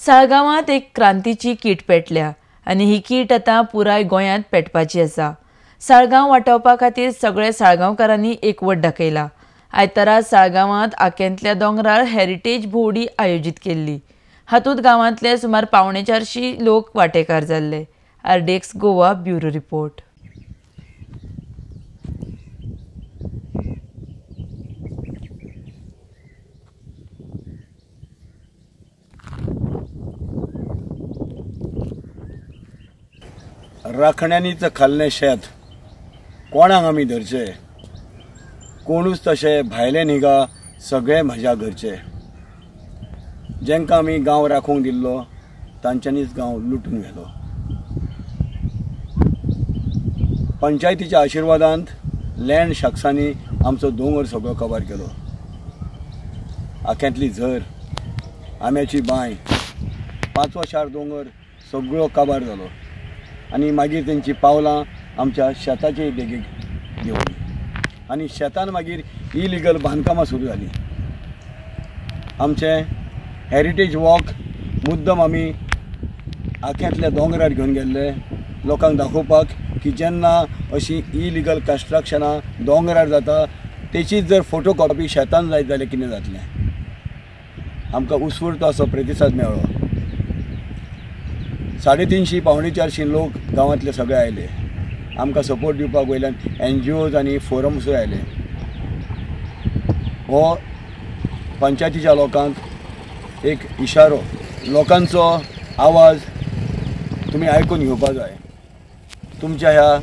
साळगांवांत एक क्रांतीची कीट पेटल्या आनी ही कीट आतां पुराय गोंयांत पेटपाची आसा। साळगांव वाटावपा खातीर सगळे साळगांवकारांनी एकवट दाखयला। आयतारा साळगांवांत आंक्यांतल्या दोंगरार हेरिटेज भोंवडी आयोजीत केल्ली। हातूंत गांवांतले सुमार 450 लोक वांटेकार जाल्ले। RDX Goa bureau report. राखण्यांनीच खाल्लें शेत कोणाक आमी धरचे, कोणूच तशे भायले न्हिगा सगळे म्हज्या घरचे। जेंकां आमी गांव राखूंक दिल्लो तांच्यांनीच गांव लुटून व्हेलो। पंचायतीच्या आशिर्वादांत लँड शख्सांनी आमचो दोंगर सगळो कवर केलो। आख्यांतली झर, आंब्याची बांय, 5वो शार दोंगर सगळो काबार जालो आनी मागीर तेंची पावलां आमच्या शेताचे देगेक देंवली आनी शेतान मागीर इलिगल बांदकामां सुरू जालीं। आमचें हेरिटेज वॉक मुद्दम आमी आख्यांतल्या दोंगरार घेवन गेल्ले लोकांक दाखोवपाक की जेन्ना अशीं इलिगल कन्स्ट्रक्शनां दोंगरार जाता तेचीच जर फोटो कॉपी शेतान जायत जाल्यार कितें जातलें। आमकां उत्स्फूर्त असो प्रतिसाद मेळ्ळो। 350 पावणे 400 लोक गांवांतले सगळे आयले। आमकां सपोर्ट दिवपाक वयल्यान NGOज आनी फोरम्सूय आयले। हो पंचायतीच्या लोकांक एक इशारो, लोकांचो आवाज तुमी आयकून घेवपाक जाय। तुमच्या ह्या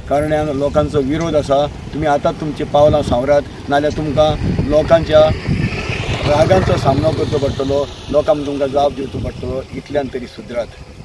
कारणान लोकांचो विरोध आसा, तुमी आतांच तुमची पावलां सावरात, नाल्यार तुमकां लोकांच्या रागांचो सामनो करचो पडटलो, लोकांक तुमकां जाप दिवचो पडटलो। इतल्यान तरी सुदरात।